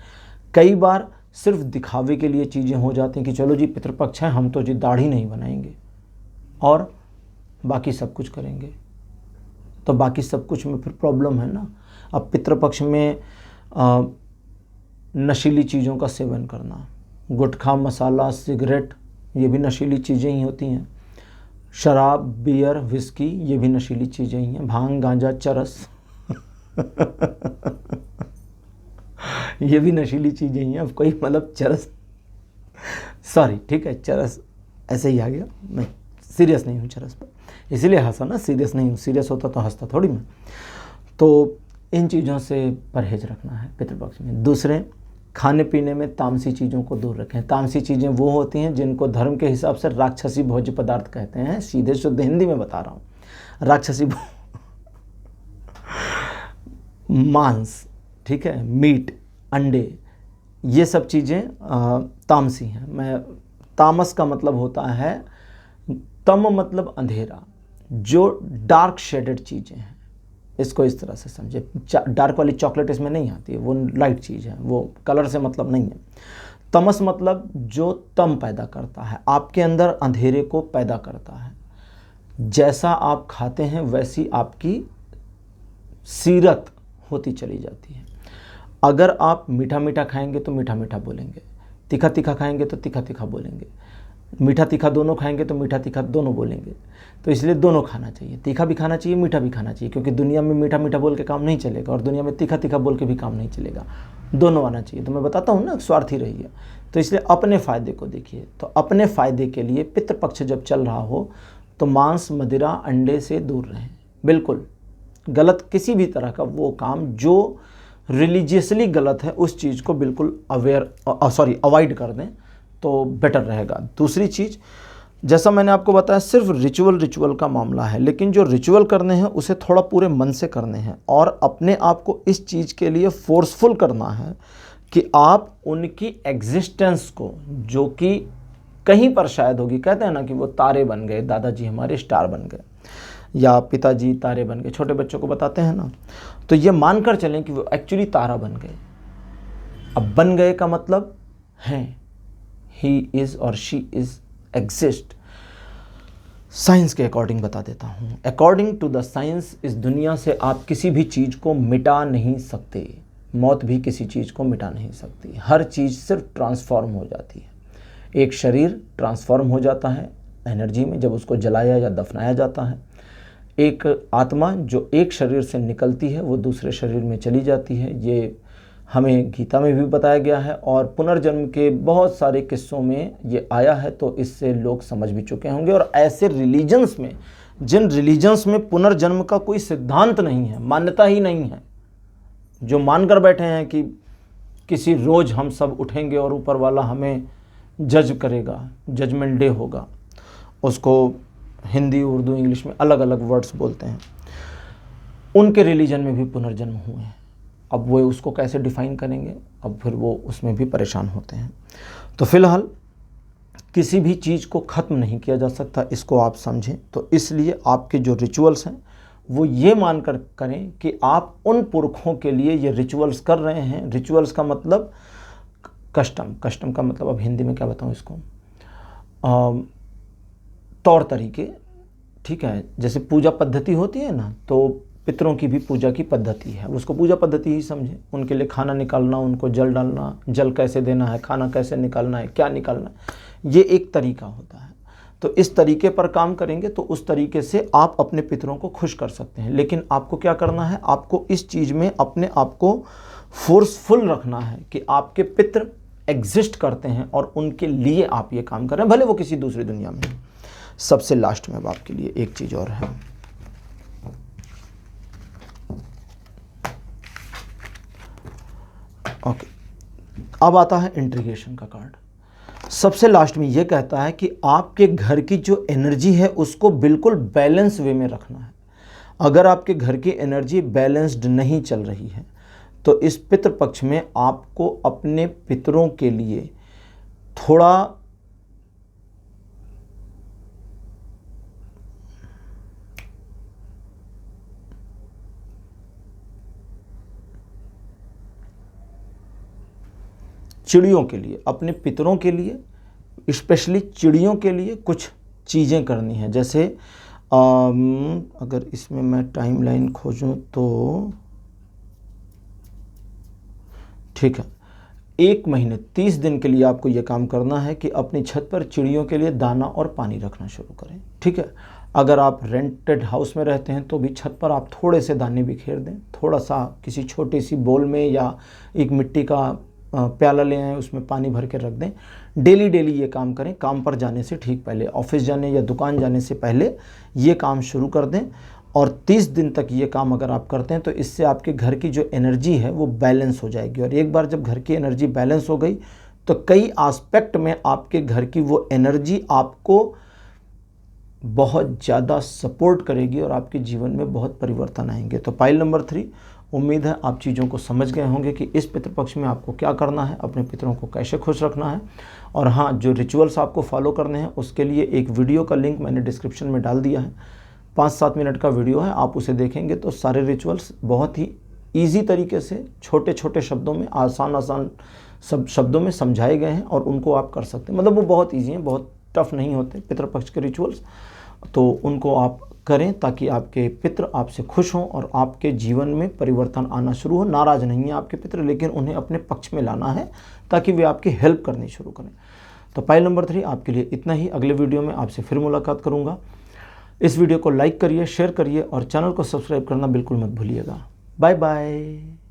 कई बार सिर्फ दिखावे के लिए चीज़ें हो जाती हैं कि चलो जी पितृपक्ष है, हम तो जी दाढ़ी नहीं बनाएंगे और बाकी सब कुछ करेंगे। तो बाकी सब कुछ में फिर प्रॉब्लम है ना। अब पितृपक्ष में नशीली चीज़ों का सेवन करना, गुटखा, मसाला, सिगरेट, ये भी नशीली चीज़ें ही होती हैं। शराब, बियर, विस्की, ये भी नशीली चीज़ें ही हैं। भांग, गांजा, चरस ये भी नशीली चीज़ें ही हैं। अब कोई मतलब चरस, सॉरी ठीक है, चरस ऐसे ही आ गया, मैं सीरियस नहीं हूँ चरस पर, इसीलिए हंसा ना, सीरियस नहीं हूँ, सीरियस होता तो हंसता थोड़ी मैं। तो इन चीज़ों से परहेज रखना है पितृपक्ष में। दूसरे, खाने पीने में तामसी चीज़ों को दूर रखें। तामसी चीज़ें वो होती हैं जिनको धर्म के हिसाब से राक्षसी भोज्य पदार्थ कहते हैं। सीधे शुद्ध हिंदी में बता रहा हूँ, राक्षसी मांस, ठीक है, मीट, अंडे, ये सब चीज़ें तामसी हैं। मैं, तामस का मतलब होता है, तम मतलब अंधेरा, जो डार्क शेडेड चीज़ें हैं, इसको इस तरह से समझे। डार्क वाली चॉकलेट इसमें नहीं आती है, वो लाइट चीज़ है, वो कलर से मतलब नहीं है। तमस मतलब जो तम पैदा करता है, आपके अंदर अंधेरे को पैदा करता है। जैसा आप खाते हैं वैसी आपकी सीरत होती चली जाती है। अगर आप मीठा मीठा खाएंगे तो मीठा मीठा बोलेंगे, तीखा तीखा खाएंगे तो तीखा तीखा बोलेंगे, मीठा तीखा दोनों खाएंगे तो मीठा तीखा दोनों बोलेंगे। तो इसलिए दोनों खाना चाहिए, तीखा भी खाना चाहिए, मीठा भी खाना चाहिए, क्योंकि दुनिया में मीठा मीठा बोल के काम नहीं चलेगा और दुनिया में तीखा तीखा बोल के भी काम नहीं चलेगा, दोनों आना चाहिए। तो मैं बताता हूँ ना, स्वार्थी रहिए। तो इसलिए अपने फ़ायदे को देखिए। तो अपने फ़ायदे के लिए पितृपक्ष जब चल रहा हो तो मांस, मदिरा, अंडे से दूर रहें। बिल्कुल गलत किसी भी तरह का वो काम जो रिलीजियसली गलत है उस चीज़ को बिल्कुल अवॉइड कर दें तो बेटर रहेगा। दूसरी चीज़, जैसा मैंने आपको बताया, सिर्फ रिचुअल का मामला है, लेकिन जो रिचुअल करने हैं उसे थोड़ा पूरे मन से करने हैं और अपने आप को इस चीज़ के लिए फोर्सफुल करना है कि आप उनकी एग्जिस्टेंस को, जो कि कहीं पर शायद होगी, कहते हैं ना कि वो तारे बन गए, दादाजी हमारे स्टार बन गए या पिताजी तारे बन गए, छोटे बच्चों को बताते हैं ना, तो ये मानकर चलें कि वो एक्चुअली तारा बन गए। अब बन गए का मतलब हैं, ही इज़ और शी इज़ एग्जिस्ट। साइंस के अकॉर्डिंग बता देता हूँ। अकॉर्डिंग टू द साइंस इस दुनिया से आप किसी भी चीज़ को मिटा नहीं सकते, मौत भी किसी चीज़ को मिटा नहीं सकती। हर चीज़ सिर्फ ट्रांसफॉर्म हो जाती है। एक शरीर ट्रांसफॉर्म हो जाता है एनर्जी में जब उसको जलाया या दफनाया जाता है। एक आत्मा जो एक शरीर से निकलती है वो दूसरे शरीर में चली जाती है। ये हमें गीता में भी बताया गया है और पुनर्जन्म के बहुत सारे किस्सों में ये आया है, तो इससे लोग समझ भी चुके होंगे। और ऐसे रिलीजन्स में, जिन रिलीजन्स में पुनर्जन्म का कोई सिद्धांत नहीं है, मान्यता ही नहीं है, जो मानकर बैठे हैं कि किसी रोज़ हम सब उठेंगे और ऊपर वाला हमें जज करेगा, जजमेंट डे होगा, उसको हिंदी, उर्दू, इंग्लिश में अलग अलग वर्ड्स बोलते हैं, उनके रिलीजन में भी पुनर्जन्म हुए हैं। अब वो उसको कैसे डिफ़ाइन करेंगे, अब फिर वो उसमें भी परेशान होते हैं। तो फिलहाल किसी भी चीज़ को ख़त्म नहीं किया जा सकता, इसको आप समझें। तो इसलिए आपके जो रिचुअल्स हैं वो ये मानकर करें कि आप उन पुरखों के लिए ये रिचुअल्स कर रहे हैं। रिचुअल्स का मतलब कस्टम का मतलब अब हिंदी में क्या बताऊँ इसको, तौर तरीके, ठीक है। जैसे पूजा पद्धति होती है ना, तो पितरों की भी पूजा की पद्धति है, उसको पूजा पद्धति ही समझें। उनके लिए खाना निकालना, उनको जल डालना, जल कैसे देना है, खाना कैसे निकालना है, क्या निकालना है, ये एक तरीका होता है। तो इस तरीके पर काम करेंगे तो उस तरीके से आप अपने पितरों को खुश कर सकते हैं। लेकिन आपको क्या करना है, आपको इस चीज़ में अपने आप को फोर्सफुल रखना है कि आपके पितर एग्जिस्ट करते हैं और उनके लिए आप ये काम कर रहे हैं, भले वो किसी दूसरी दुनिया में। सबसे लास्ट में अब आपके लिए एक चीज़ और है, ओके। अब आता है इंट्रीगेशन का कार्ड। सबसे लास्ट में यह कहता है कि आपके घर की जो एनर्जी है उसको बिल्कुल बैलेंस वे में रखना है। अगर आपके घर की एनर्जी बैलेंस्ड नहीं चल रही है तो इस पितृ पक्ष में आपको अपने पितरों के लिए थोड़ा चिड़ियों के लिए, अपने पितरों के लिए, स्पेशली चिड़ियों के लिए कुछ चीज़ें करनी है। जैसे अगर इसमें मैं टाइमलाइन खोजूं तो ठीक है, 1 महीने 30 दिन के लिए आपको यह काम करना है कि अपनी छत पर चिड़ियों के लिए दाना और पानी रखना शुरू करें। ठीक है, अगर आप रेंटेड हाउस में रहते हैं तो भी छत पर आप थोड़े से दाने बिखेर दें, थोड़ा सा किसी छोटी सी बोल में या एक मिट्टी का प्याला ले आएँ, उसमें पानी भर के रख दें। डेली डेली ये काम करें, काम पर जाने से ठीक पहले, ऑफिस जाने या दुकान जाने से पहले ये काम शुरू कर दें। और 30 दिन तक ये काम अगर आप करते हैं तो इससे आपके घर की जो एनर्जी है वो बैलेंस हो जाएगी। और एक बार जब घर की एनर्जी बैलेंस हो गई तो कई एस्पेक्ट में आपके घर की वो एनर्जी आपको बहुत ज़्यादा सपोर्ट करेगी और आपके जीवन में बहुत परिवर्तन आएंगे। तो पाइल नंबर 3, उम्मीद है आप चीज़ों को समझ गए होंगे कि इस पितृपक्ष में आपको क्या करना है, अपने पितरों को कैसे खुश रखना है। और हाँ, जो रिचुअल्स आपको फॉलो करने हैं उसके लिए एक वीडियो का लिंक मैंने डिस्क्रिप्शन में डाल दिया है। 5-7 मिनट का वीडियो है, आप उसे देखेंगे तो सारे रिचुअल्स बहुत ही ईजी तरीके से छोटे छोटे शब्दों में, आसान सब शब्दों में समझाए गए हैं और उनको आप कर सकते हैं। मतलब वो बहुत ईजी हैं, बहुत टफ नहीं होते पितृपक्ष के रिचुअल्स। तो उनको आप करें ताकि आपके पितृ आपसे खुश हों और आपके जीवन में परिवर्तन आना शुरू हो। नाराज़ नहीं है आपके पितृ, लेकिन उन्हें अपने पक्ष में लाना है ताकि वे आपकी हेल्प करनी शुरू करें। तो पाइल नंबर 3 आपके लिए इतना ही। अगले वीडियो में आपसे फिर मुलाकात करूँगा। इस वीडियो को लाइक करिए, शेयर करिए और चैनल को सब्सक्राइब करना बिल्कुल मत भूलिएगा। Bye bye.